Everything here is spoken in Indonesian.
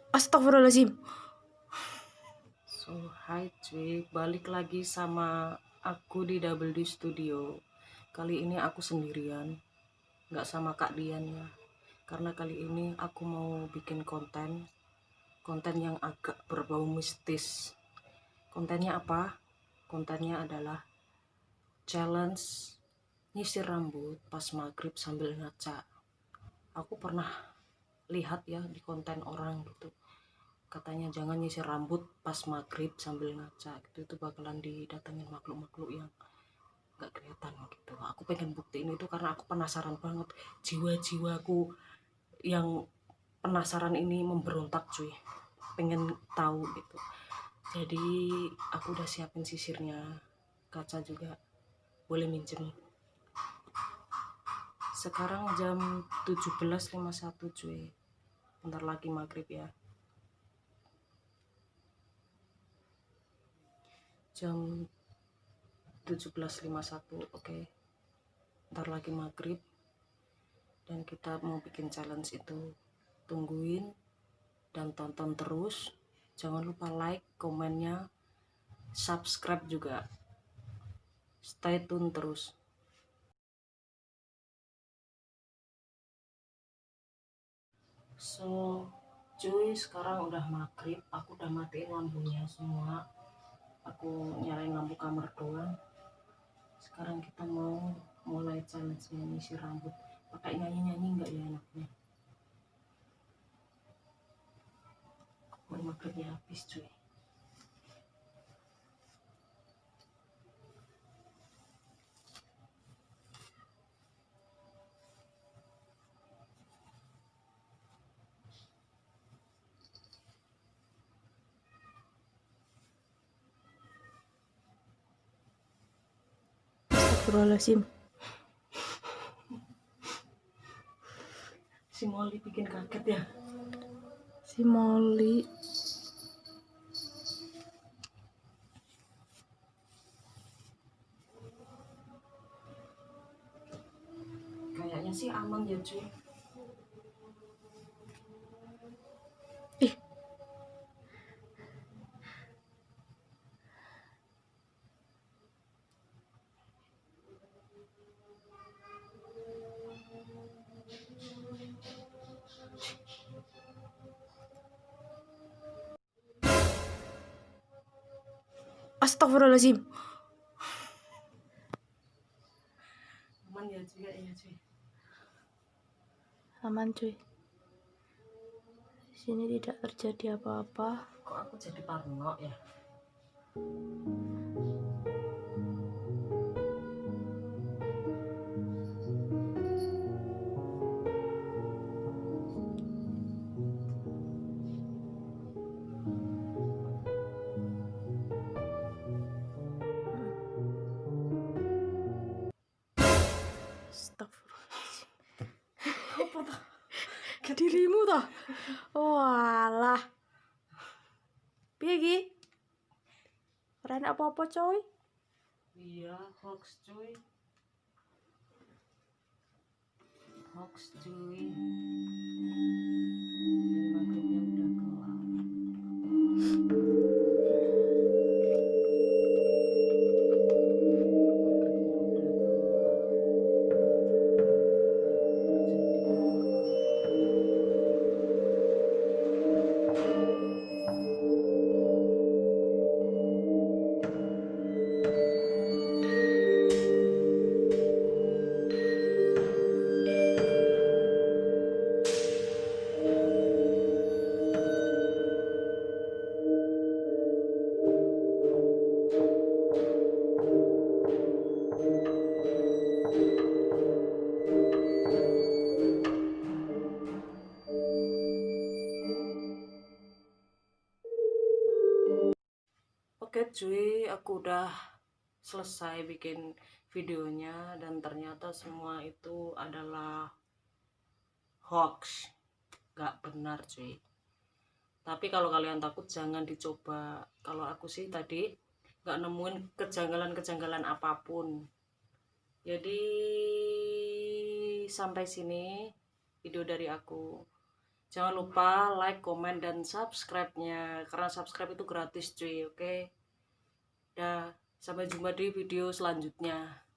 Astagfirullahaladzim. So, hai cuy, balik lagi sama aku di Double D Studio. Kali ini aku sendirian, nggak sama Kak Dian ya. Karena kali ini aku mau bikin konten yang agak berbau mistis. Kontennya apa? Kontennya adalah challenge nyisir rambut pas maghrib sambil ngaca. Aku pernah lihat ya di konten orang gitu, katanya jangan nyisir rambut pas maghrib sambil ngaca gitu, itu bakalan didatengin makhluk-makhluk yang nggak kelihatan gitu. Aku pengen buktiin itu karena aku penasaran banget, jiwa-jiwaku yang penasaran ini memberontak cuy, pengen tahu gitu. Jadi aku udah siapin sisirnya, kaca juga boleh minjem. Sekarang jam 17.51 cuy, bentar lagi maghrib ya. Jam 17.51, oke. Ntar lagi maghrib dan kita mau bikin challenge itu. Tungguin dan tonton terus. Jangan lupa like, komennya, subscribe juga. Stay tune terus. So cuy, sekarang udah maghrib, aku udah matiin lampunya semua, aku nyalain lampu kamar doang. Sekarang kita mau mulai challenge nyisir rambut. Pakai nyanyi-nyanyi nggak ya enaknya? Maghribnya habis cuy. Astagfirullahaladzim. Si Molly bikin kaget ya. Si Molly. Kayaknya sih aman ya cuy. Ih, astagfirullahaladzim. Aman ya cuy, ya cuy. Aman cuy. Di sini tidak terjadi apa-apa. Kok aku jadi parno ya? Astagfirullahaladzim. Apa tuh? Dirimu toh. Walah. Piye iki? Ora enak apa-apa coy. Iya, hoax cuy. Hoax cuy. Dan maghribnya udah kelar. Oke cuy, aku udah selesai bikin videonya dan ternyata semua itu adalah hoax, gak benar cuy. Tapi kalau kalian takut jangan dicoba. Kalau aku sih tadi gak nemuin kejanggalan-kejanggalan apapun. Jadi sampai sini video dari aku. Jangan lupa like, komen, dan subscribe-nya, karena subscribe itu gratis cuy, oke? Dah, sampai jumpa di video selanjutnya.